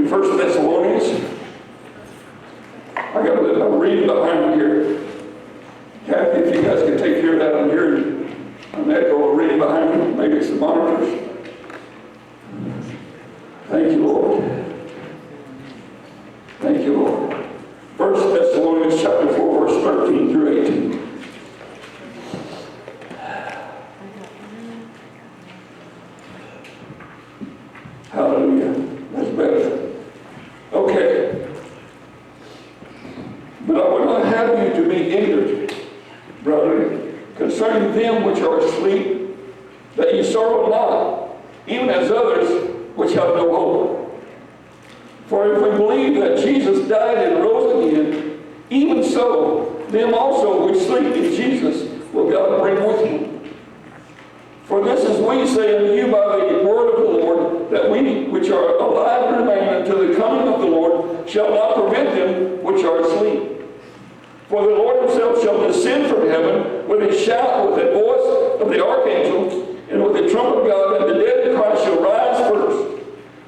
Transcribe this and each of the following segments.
in 1 Thessalonians. I got a reading behind me here. Kathy, if you guys can take care of that, I'm hearing an echo of reading behind me. Maybe it's the monitors. Thank you, Lord. Thank you, Lord. 1 Thessalonians chapter 4, verse 13 through 18. Hallelujah. That's better. Okay. But I would not have you to be ignorant, brethren, concerning them which are asleep, that ye sorrow not, even as others which have no hope. For if we believe that Jesus died and rose again, even so, them also which sleep in Jesus will God bring with him. For this is we say unto you by the word of the Lord, that we which are alive and remain until the coming of the Lord shall not prevent them which are asleep. For the Lord himself shall descend from heaven with a shout, with the voice of the archangel, and with the trump of God, and the dead in Christ shall rise first.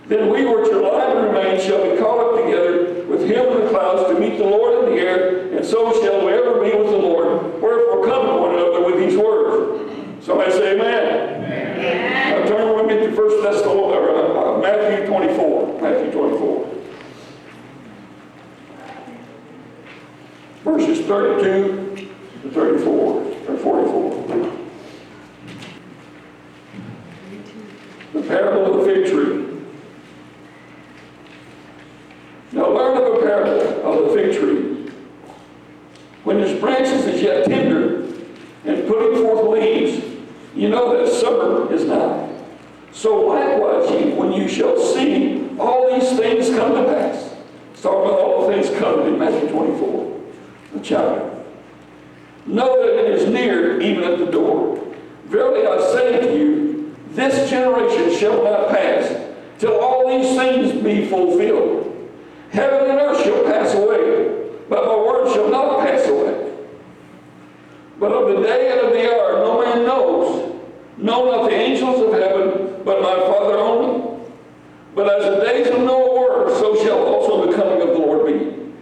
Then we which are alive and remain shall be caught up together with him in the clouds to meet the Lord in the air, and so shall we ever be with the Lord. Wherefore come to one another with these words. Somebody say amen. Amen. Now turn with me to 1 Thessalonians, Matthew 24. Matthew 24. Verses 32 to 34, or 44. The parable of the fig tree. Now learn of a parable of the fig tree. When his branches is yet tender, and putting forth leaves, you know that summer is nigh. So likewise ye, when you shall see all these things come to pass. It's talking about all the things coming in Matthew 24, the chapter. Know that it is near, even at the door. Verily I say to you, this generation shall not pass, till all these things be fulfilled. Heaven and earth shall pass away, but my word shall not pass away. But of the day and of the hour no man knows, no, not the angels of heaven, but my Father only. But as the days of Noah were, so shall also the coming of the Lord be.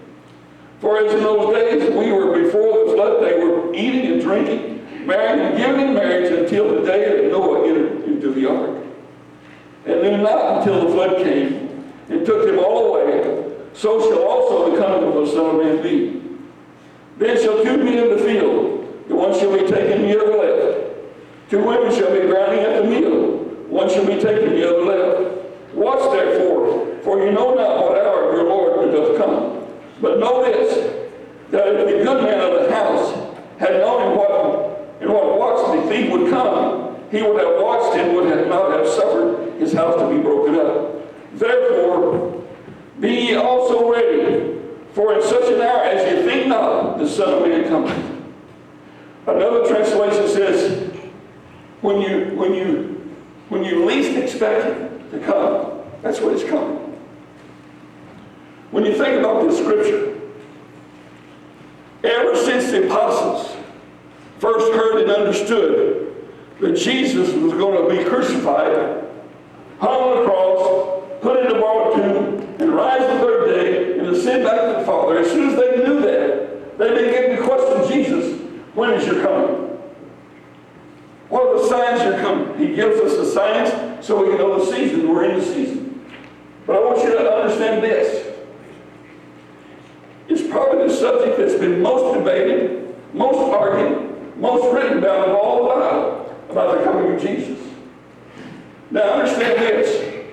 For as in those days we were before the flood, they were eating and drinking, marrying and giving in marriage until the day that Noah entered into the ark. And knew not until the flood came and took them all away, so shall also the coming of the Son of Man be. Then shall two be in the field, the one shall be taken, the other left. Two women shall be grinding at the mill, one shall be taken, the other left. Watch therefore, for you know not what hour your Lord doth come. But know this, that if the good man of the house had known in what watch the thief would come, he would have watched and would have not have suffered his house to be broken up. Therefore, be ye also ready, for in such an hour as ye think not, the Son of Man cometh. Another translation says, when you least expect it to come, that's when it's coming. When you think about this scripture, ever since the apostles first heard and understood that Jesus was going to be crucified, hung on the cross, put in a borrowed tomb, and rise the third day, and ascend back to the Father, as soon as they knew that, they began to question Jesus, when is your coming? What are the signs you're coming? He gives us the signs so we can know the season. We're in the season. But I want you to understand this. It's probably the subject that's been most debated, most argued, most written about of all the Bible, about the coming of Jesus. Now understand this.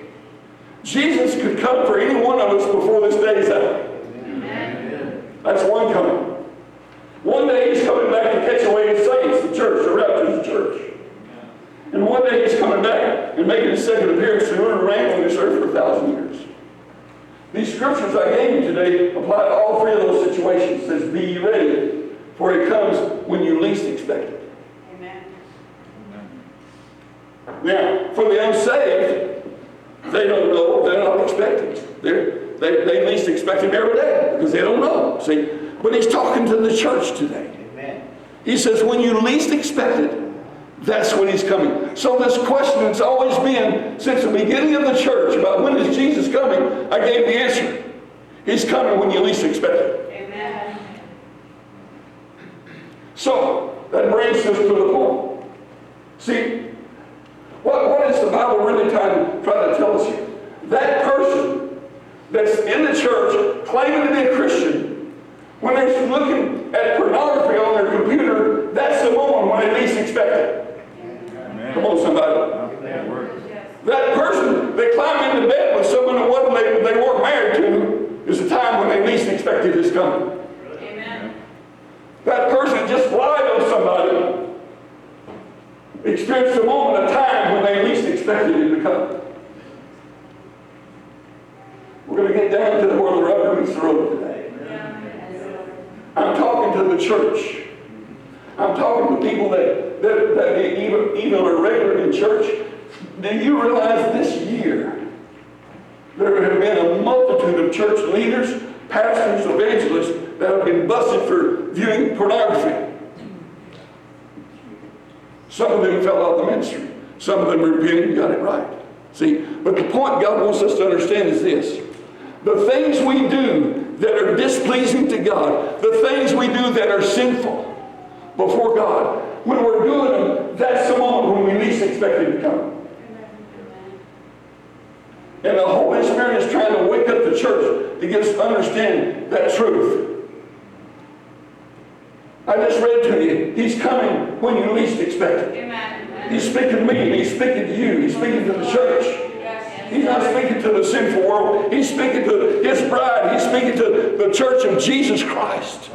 Jesus could come for any one of us before this day is out. Amen. That's one coming. One day he's coming back to catch away his saints, the church, the rapture of the church. And one day he's coming back and making his second appearance to rule and reign on this earth for 1,000 years. These scriptures I gave you today apply to all three of those situations. It says, be ye ready, for it comes when you least expect it. Amen. Now, for the unsaved, they don't know, they're not expecting. They least expect him every day because they don't know. See? But he's talking to the church today. Amen. He says, when you least expect it, that's when he's coming. So this question that's always been since the beginning of the church about when is Jesus coming, I gave the answer. He's coming when you least expect it. Amen. So, that brings us to the point. See, what is the Bible really trying to tell us here? That person that's in the church claiming to be a Christian, when they're looking at pornography on their computer, that's the moment when they least expect it. Amen. Come on, somebody. That person that climbed into bed with someone that they weren't married to is the time when they least expected this coming. Amen. That person that just lied on somebody experienced a moment of time when they least expected it to come. We're going to get down to where the rubber meets the road today. I'm talking to the church. I'm talking to people that even are regular in church. Do you realize this year there have been a multitude of church leaders, pastors, evangelists that have been busted for viewing pornography? Some of them fell out of the ministry. Some of them repented and got it right. See, but the point God wants us to understand is this. The things we do that are displeasing to God, the things we do that are sinful before God, when we're doing them, that's the moment when we least expect it to come. And the Holy Spirit is trying to wake up the church to get us to understand that truth. I just read to you, He's coming when you least expect it. Amen. He's speaking to me, He's speaking to you, He's speaking to the church. He's not speaking to the sinful world. He's speaking to His bride. He's speaking to the church of Jesus Christ.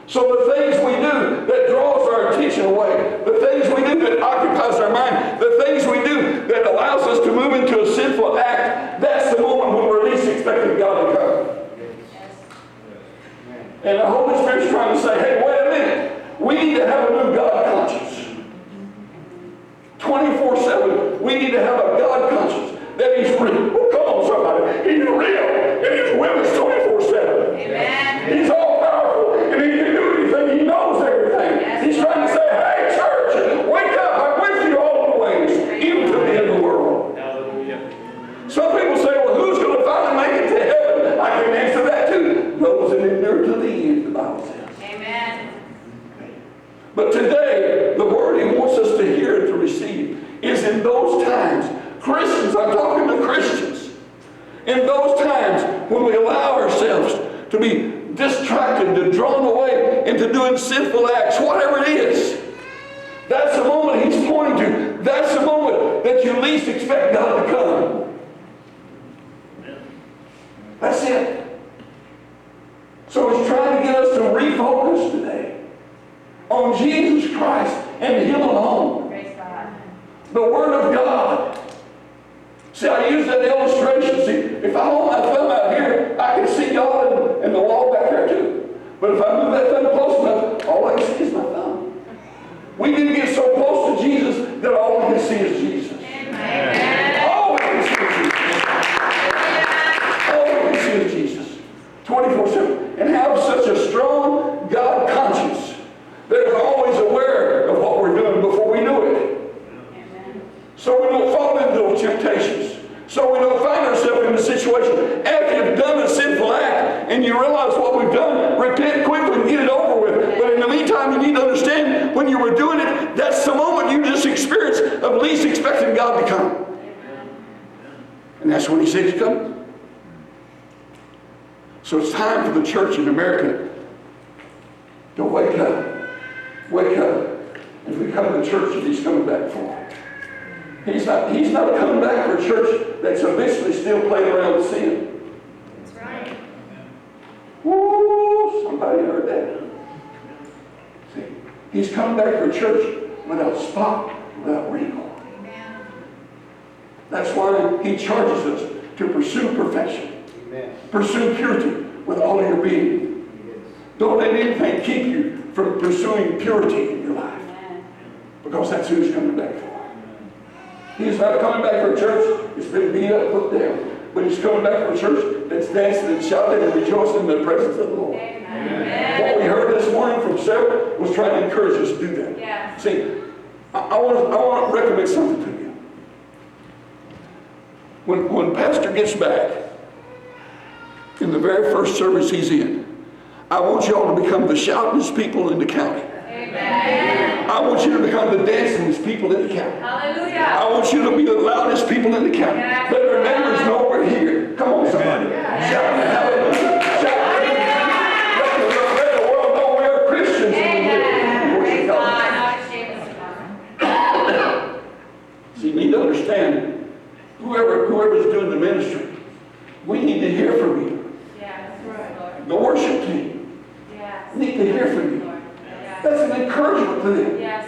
So the things we do that draws our attention away, the things we do that occupies our mind, the things we do that allows us to move into a sinful act, that's the moment when we're least expecting God to come. And the Holy Spirit's trying to say, hey, wait a minute. We need to have a new God conscience. 24/7, we need to have a God conscience that He's real. Oh, come on, somebody. He's real, and He's with us 24/7. Amen. He's all powerful, and He can do anything. He knows everything. Yes. He's trying to say, hey, church, wake up. I'm with you all the ways, even to the end of the world. Some people say, well, who's going to finally make it to heaven? I can answer that too. Those that endure to the end, the Bible says. Amen. But today, the word He wants us to hear and to receive is in those times. Christians, I'm talking to Christians. In those times when we allow ourselves to be distracted, to drawn away into doing sinful acts, whatever it is, that's the moment He's pointing to. That's the moment that you least expect God to come. That's it. So He's trying to get us to refocus today on Jesus Christ and Him alone. Praise God. The Word of God. See, I use that illustration. See, if I hold my thumb out here, I can see God and the wall back there too. But if I move that thumb close enough, all I can see is my thumb. We need to get so close to Jesus that all we can see is Jesus. Amen. All we can see is Jesus. All we can see is Jesus. 24/7. And have such a strong God conscience that we're always aware of what we're doing before we do it. Amen. So we don't fall into those temptations. So we don't find ourselves in a situation after you've done a sinful act and you realize what we've done, repent quickly and get it over with. But in the meantime, you need to understand when you were doing it, that's the moment you just experienced of least expecting God to come. And that's when He said He's coming. So it's time for the church in America to wake up. Wake up and become the church that He's coming back for. He's not coming back for a church that's habitually still playing around with sin. That's right. Woo! Somebody heard that. See, He's coming back for a church without spot, without wrinkle. Amen. That's why He charges us to pursue perfection. Amen. Pursue purity with all your being. Don't let anything keep you from pursuing purity in your life. Amen. Because that's who He's coming back for. He's not coming back for a church that's been beat up, put down. But He's coming back for a church that's dancing and shouting and rejoicing in the presence of the Lord. Amen. What we heard this morning from Sarah was trying to encourage us to do that. Yeah. See, I want to recommend something to you. when Pastor gets back, in the very first service he's in, I want you all to become the shoutingest people in the county. Amen. I want you to become the dancingest people in the county. Hallelujah. I want you to be the loudest people in the county. Yes. Let our neighbors know we're here. Come on, somebody. Shout hallelujah. Shout hallelujah. Let the world know we're Christians. Amen. Praise God. Not ashamed of God. So you need to understand, whoever's doing the ministry, we need to hear from you. Yes, Lord. The worship team Yes. need to hear from you. Yes. That's an encouragement to them. Yes,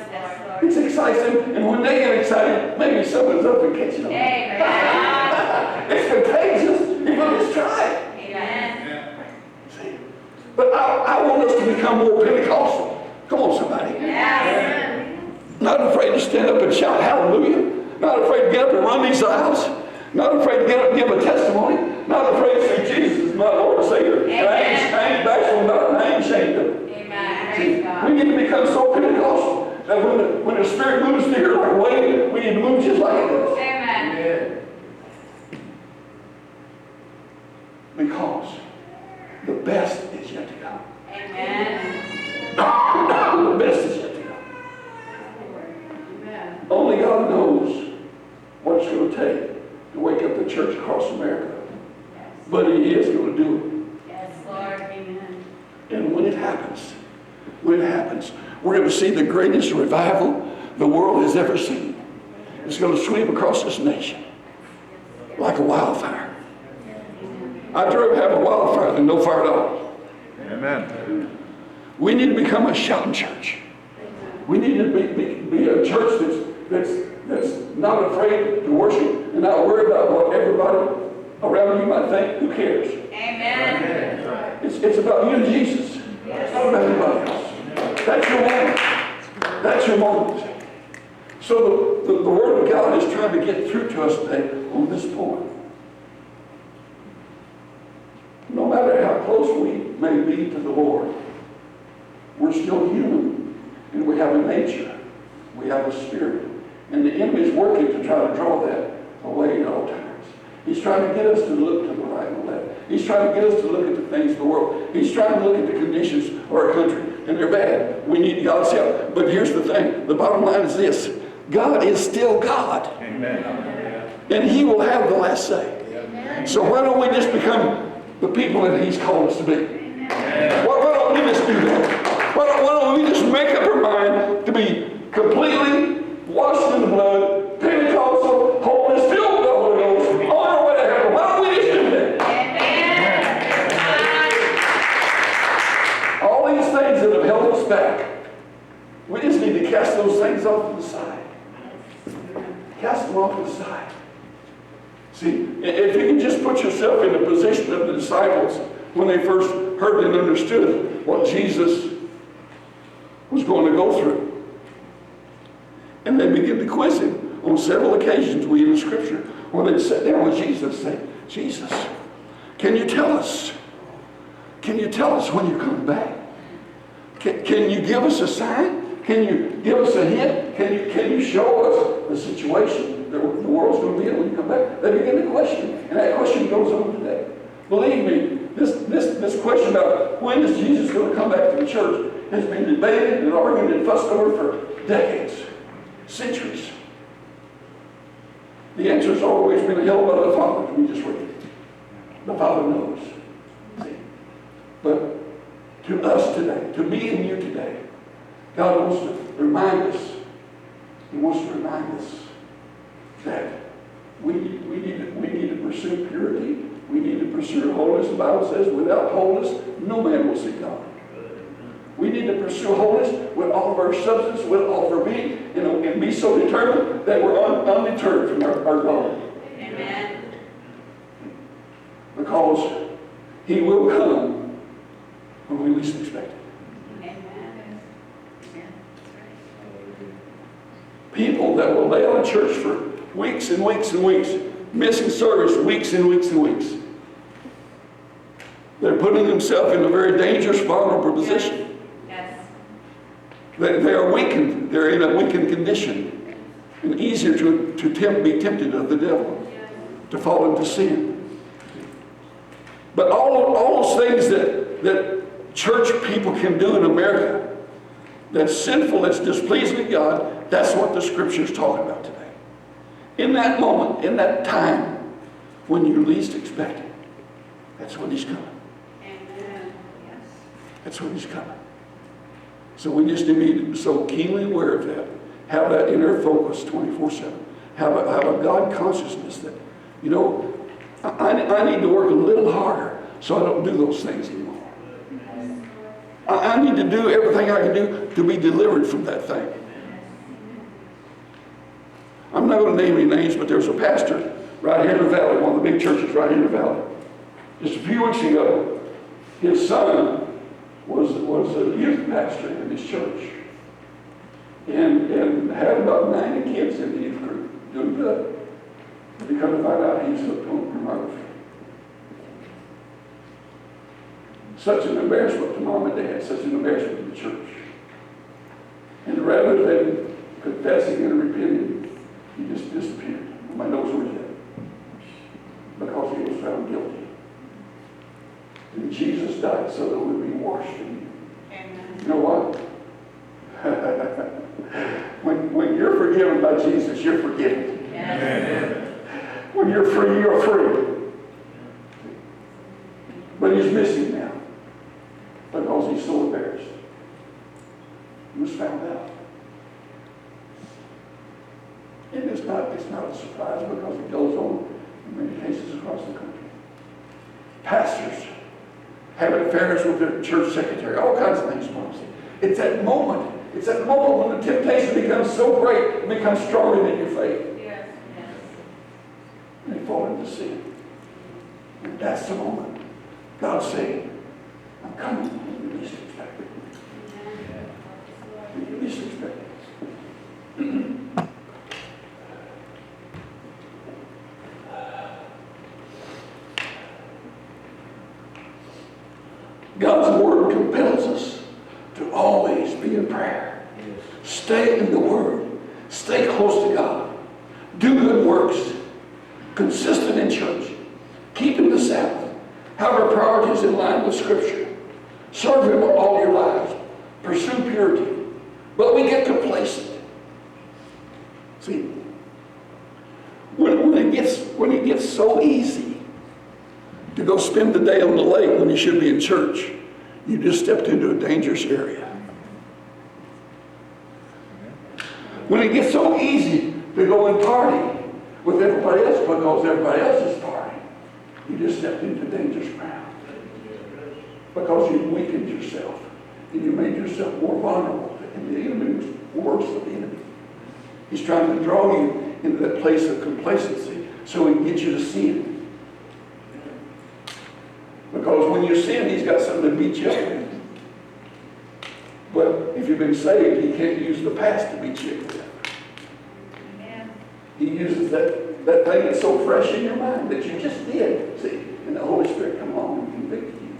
Lord. It excites them, and when they get excited, maybe someone's up and catching them. Amen. It's contagious. You can just try it. Amen. See? But I want us to become more Pentecostal. Come on, somebody. Yes. Not afraid to stand up and shout hallelujah. Not afraid to get up and run these aisles. Not afraid to get up and give a testimony. Not afraid to say Jesus is my Lord and Savior. And I ain't bashful about it. I ain't ashamed of it. Amen. See, Praise God. we need to become so Pentecostal that when the Spirit moves to here like a wave, we need to move just like it does. Amen. Because the best is yet to come. Amen. The best is yet to come. Amen. Only God knows what it's going to take to wake up the church across America. Yes. But He is going to do Yes, Lord. Amen. it. And when it happens, we're going to see the greatest revival the world has ever seen. It's going to sweep across this nation like a wildfire. I'd rather have a wildfire than no fire at all. Amen. We need to become a shouting church. We need to be a church that's not afraid to worship and not worry about what everybody around you might think. Who cares? Amen. It's about you and Jesus. It's not about anybody else. That's your moment. That's your moment. So the Word of God is trying to get through to us today on this point. No matter how close we may be to the Lord, we're still human, and we have a nature. We have a spirit. And the enemy is working to try to draw that away at all times. He's trying to get us to look to the right and left. He's trying to get us to look at the things of the world. He's trying to look at the conditions of our country, and they're bad. We need God's help. But here's the thing. The bottom line is this. God is still God. Amen. And He will have the last say. So why don't we just become the people that He's called us to be? Why don't we just do that? Why don't we just make up our mind to be completely washed in the blood, Pentecostal, holiness, filled with the Holy Ghost, on our way to heaven? Why don't we just do that? Amen. All these things that have held us back, we just need to cast those things off to the side. Cast them off to the side. See, if you can just put yourself in the position of the disciples when they first heard and understood what Jesus was going to go through. And they began to quiz Him on several occasions, we in the Scripture, where they'd sit down with Jesus and say, Jesus, can you tell us? Can you tell us when you come back? Can you give us a sign? Can you give us a hint? Can you show us the situation that the world's going to be in when you come back? They begin to question, and that question goes on today. Believe me, this question about when is Jesus going to come back to the church has been debated and argued and fussed over for decades, centuries. The answer has always been held by the Father. We just read it. The Father knows. See? But to us today, to me and you today, God wants to remind us. He wants to remind us that we need to pursue purity. We need to pursue holiness. The Bible says, without holiness, no man will see God. We need to pursue holiness with all of our substance, with all of our being, and be so determined that we're undeterred from our goal. Amen. Because He will come when we least expect it. Amen. People that will lay on church for weeks and weeks and weeks, missing service weeks and weeks and weeks. They're putting themselves in a very dangerous, vulnerable position. Yes. They are weakened. They're in a weakened condition. And easier to be tempted of the devil. to fall into sin. But all those things that church people can do in America, that's sinful, that's displeasing to God, that's what the Scripture's talking about today. In that moment, in that time, when you least expect it, that's when He's coming. Amen. Yes. That's when He's coming. So we just need to be so keenly aware of that. Have that inner focus 24/7. Have a God consciousness that, you know, I need to work a little harder so I don't do those things anymore. I need to do everything I can do to be delivered from that thing. I'm not going to name any names, but there's a pastor right here in the valley, one of the big churches right here in the valley. Just a few weeks ago, his son was a youth pastor in his church. And had about 90 kids in the youth group doing good. But he come to find out he's hooked on pornography. Such an embarrassment to mom and dad, such an embarrassment to the church. And rather than confessing and repenting, he just disappeared. Nobody knows where he's at. Because he was found guilty. And Jesus died so that we would be washed in Him. Amen. You know what? When you're forgiven by Jesus, you're forgiven. Yes. When you're free, you're free. But He's missing now because he's so embarrassed. He was found out. And it's not a surprise because it goes on in many cases across the country. Pastors having affairs with their church secretary, all kinds of things. It's that moment when the temptation becomes so great, it becomes stronger than your faith. Yes. Yes. And they fall into sin. And that's the moment God's saying, I'm coming when you least expect it. When you least expect it. God's Word compels us to always be in prayer. Stay in the Word. Stay close to God. Do good works. Consistent in church. Keeping the Sabbath. Have our priorities in line with Scripture. Serve Him all your lives. Pursue purity. But we get complacent. See, when it gets so easy to go spend the day on the lake when you should be in church, you just stepped into a dangerous area. When it gets so easy to go and party with everybody else because everybody else is partying, you just stepped into dangerous ground. Because you weakened yourself and you made yourself more vulnerable. And the enemy works for the enemy. He's trying to draw you into that place of complacency so he can get you to sin. Because when you sin, he's got something to beat you up with. But if you've been saved, he can't use the past to beat you up with. He uses that thing that's so fresh in your mind that you just did. See, and the Holy Spirit come along and convict you.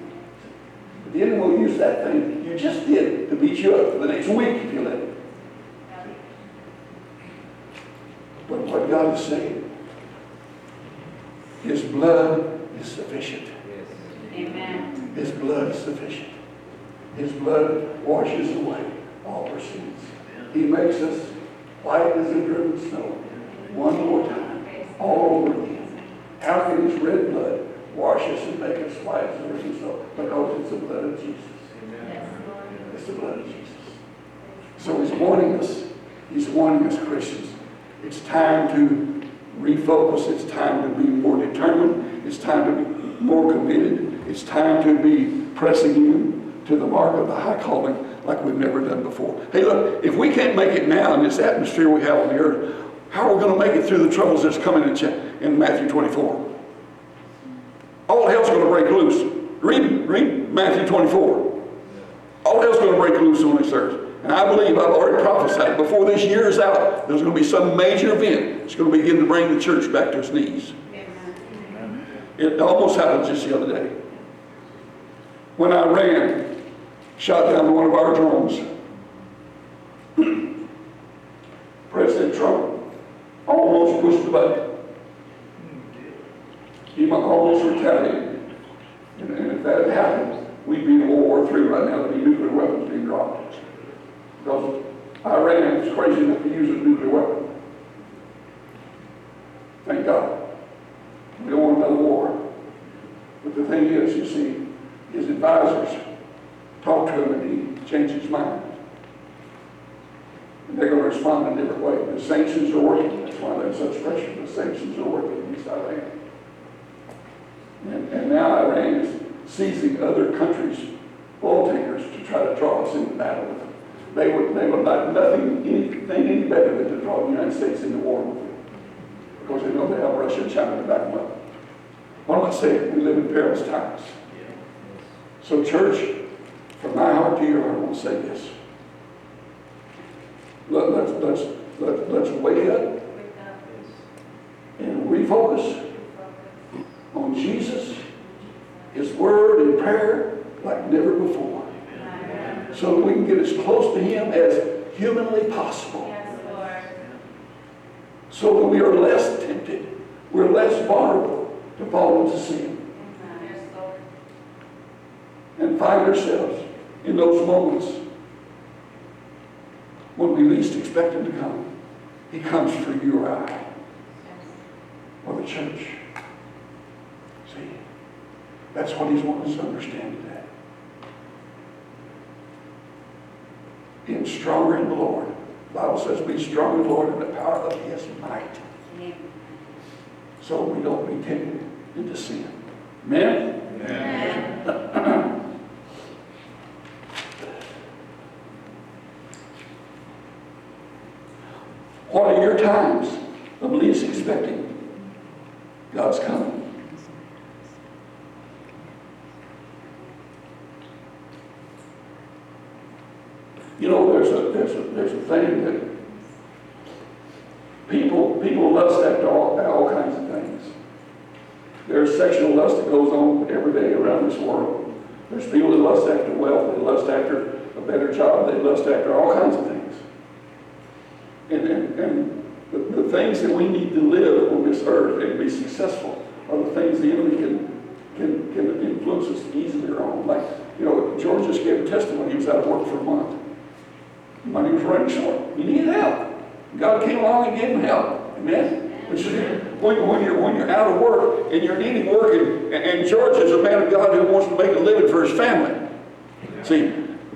But the enemy will use that thing you just did to beat you up for the next week if you let it. But what God is saying, His blood is sufficient. Amen. His blood is sufficient. His blood washes away all our sins. He makes us white as a driven snow. One more time, all over again. How can His red blood wash us and make us white as a driven snow? Because it's the blood of Jesus. It's the blood of Jesus. So He's warning us. He's warning us, Christians. It's time to refocus. It's time to be more determined. It's time to be more committed. It's time to be pressing in to the mark of the high calling like we've never done before. Hey, look, if we can't make it now in this atmosphere we have on the earth, how are we going to make it through the troubles that's coming in Matthew 24? All hell's going to break loose. Read Matthew 24. All hell's going to break loose on this earth. And I believe I've already prophesied before this year is out, there's going to be some major event that's going to begin to bring the church back to its knees. Amen. It almost happened just the other day. When Iran shot down one of our drones, President Trump almost pushed the button. almost retaliated. And if that had happened, we'd be in World War III right now. There'd be nuclear weapons being dropped. Because Iran is crazy enough to use a nuclear weapon. Thank God. We don't want another war. But the thing is, you see, his advisors talked to him and he changed his mind. And they're going to respond in a different way. The sanctions are working. That's why there's such pressure. The sanctions are working against Iran. And now Iran is seizing other countries' oil tankers to try to draw us into battle with them. They would like anything any better than to draw the United States into war with them. Because they know they have Russia and China to back them up. What am I saying? We live in perilous times. So church, from my heart to your heart, I want to say this. Let's wake up and refocus on Jesus, His Word and prayer like never before. So that we can get as close to Him as humanly possible. Yes, Lord. So that we are less tempted, we're less vulnerable to fall into sin. Yes, Lord. And find ourselves in those moments when we least expect Him to come. He comes for you or I, or the church. See, that's what He's wanting us to understand today. Being stronger in the Lord. The Bible says, be strong in the Lord and the power of His might. Amen. So we don't be tempted into sin. Amen? Amen. What are your times of least expecting God's coming? You know, there's a thing that people lust after all kinds of things. There's sexual lust that goes on every day around this world. There's people that lust after wealth, they lust after a better job, they lust after all kinds of things. And the things that we need to live on this earth and be successful are the things the enemy can influence us easily on. Like, you know, George just gave a testimony. He was out of work for a month. Money was running short. He needed help. God came along and gave him help. Amen? Which is, when you're out of work and you're needing work, and George is a man of God who wants to make a living for his family. See,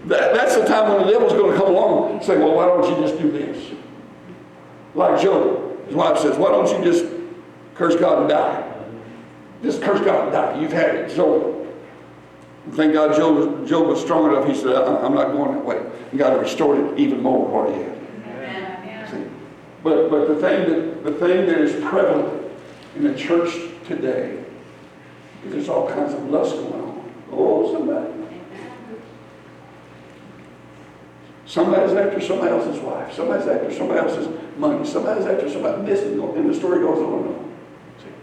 that's the time when the devil's going to come along and say, well, why don't you just do this? Like Job, his wife says, why don't you just curse God and die? Just curse God and die. You've had it. So, thank God Job was strong enough. He said, I'm not going that way. And God restored it even more what he had. Amen. See? But the thing that is prevalent in the church today is there's all kinds of lust going on. Oh, somebody. Somebody's after somebody else's wife. Somebody's after somebody else's money. Somebody's after somebody this, and the story goes on and on. See?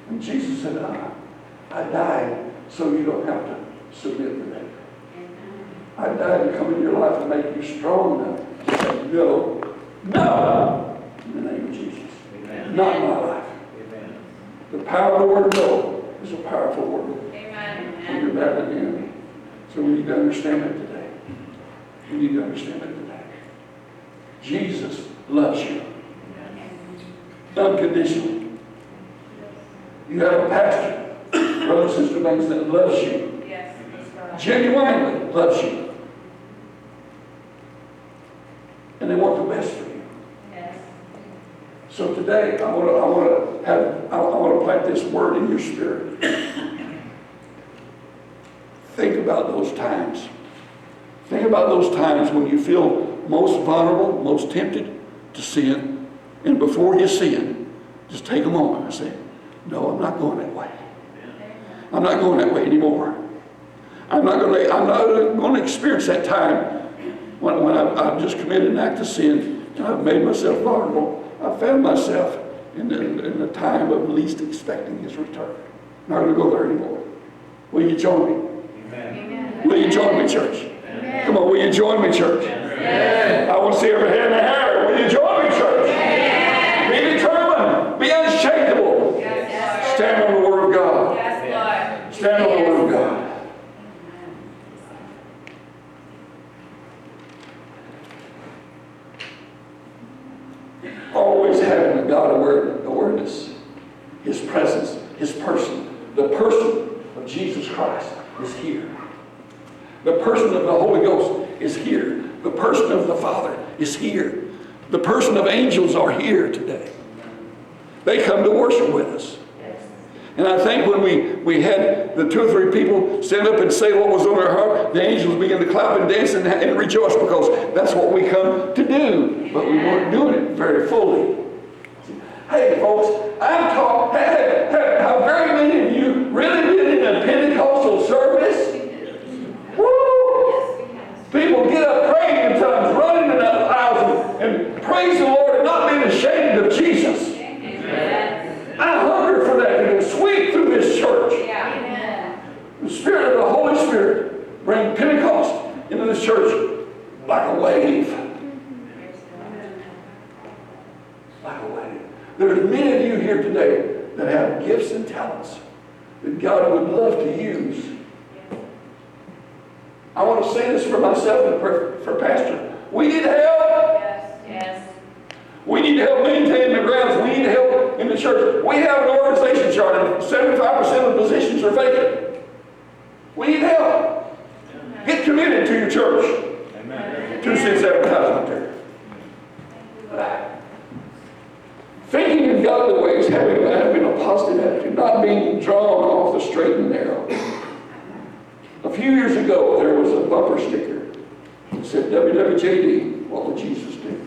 And Jesus said, I died so you don't have to submit to that. I died to come into your life and make you strong enough to say no, in the name of Jesus. Amen. Not my life. Amen. The power of the word no is a powerful word. Amen. When you're battling the enemy. So we need to understand that today. We need to understand that today. Jesus loves you. Unconditionally. You have a pastor, brother, sister, Banks, that loves you. Yes. Genuinely loves you. And they want the best for you. Yes. So today, I want to plant this word in your spirit. Think about those times. Think about those times when you feel most vulnerable, most tempted to sin. And before you sin, just take a moment and say, no, I'm not going that way. I'm not going that way anymore. I'm not going to experience that time when I've just committed an act of sin and I've made myself vulnerable. I found myself in the time of least expecting His return. I'm not going to go there anymore. Will you join me? Amen. Will you join me, church? Amen. Come on, will you join me, church? Amen. I want to see every hand in the air. Will you join me, church? Amen. Be determined. Be unshakable. His presence, His person. The person of Jesus Christ is here. The person of the Holy Ghost is here. The person of the Father is here. The person of angels are here today. They come to worship with us. And I think when we had the 2 or 3 people stand up and say what was on their heart, the angels began to clap and dance and rejoice, because that's what we come to do. But we weren't doing it very fully. Hey folks, I'm talking, how very many of you really been in a Pentecostal service? Woo! People get up praying in tongues, running in the aisles and praise the Lord and not being ashamed of Jesus. I hunger for that to go sweep through this church. The Spirit of the Holy Spirit bring Pentecost into this church like a wave. Like a wave. There's many of you here today that have gifts and talents that God would love to use. I want to say this for myself and for Pastor. We need help. Yes. We need help maintaining the grounds. We need help in the church. We have an organization chart and 75% of the positions are vacant. We need help. Get committed to your church. Amen. 2 cents advertisement there. Thinking in godly ways, having a positive attitude, not being drawn off the straight and narrow. A few years ago, there was a bumper sticker that said, WWJD, what would Jesus do?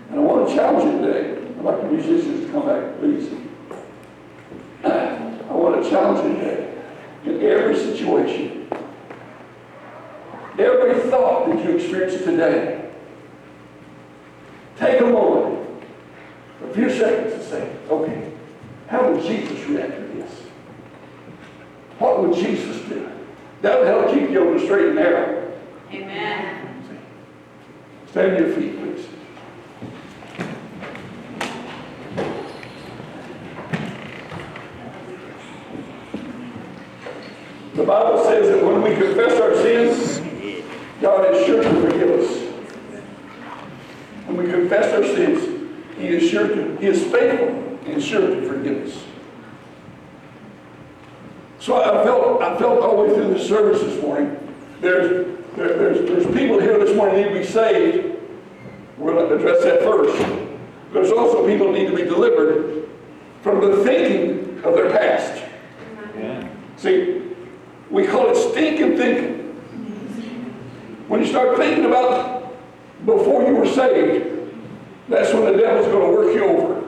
And I want to challenge you today. I'd like the musicians to come back, please. I want to challenge you today. In every situation, every thought that you experience today, take a moment, a few seconds to say, okay, how would Jesus react to this? What would Jesus do? That'll help keep you on the straight and narrow. Amen. Stand on your feet, please. The Bible says that when we confess our sins, God is sure to forgive us. When we confess our sins, He is faithful and sure to forgive us. So I felt all the way through the service this morning. There's people here this morning that need to be saved. We're going to address that first. There's also people that need to be delivered from the thinking of their past. Yeah. See, we call it stinking thinking. When you start thinking about before you were saved, that's when the devil's going to work you over.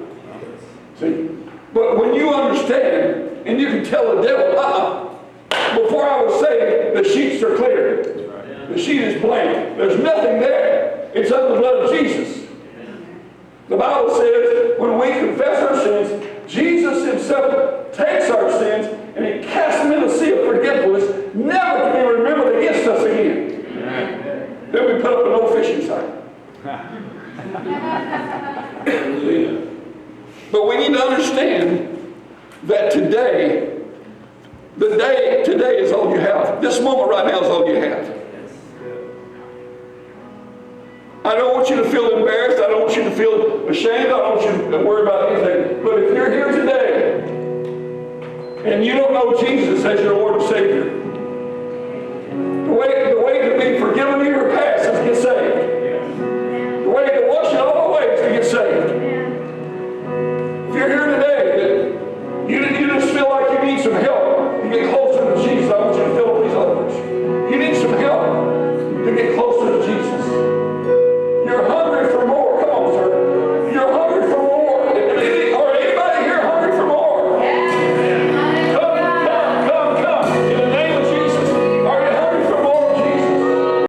See? But when you understand, and you can tell the devil, before I was saved, the sheets are clear. The sheet is blank. There's nothing there. It's under the blood of Jesus. The Bible says when we confess our sins, Jesus Himself takes our sins and He casts them in the sea of forgetfulness, never to be remembered against us again. Amen. Then we put up an old fishing sign. But we need to understand that today is all you have. This moment right now is all you have. I don't want you to feel embarrassed. I don't want you to feel ashamed. I don't want you to worry about anything. But if you're here today and you don't know Jesus as your Lord and Savior,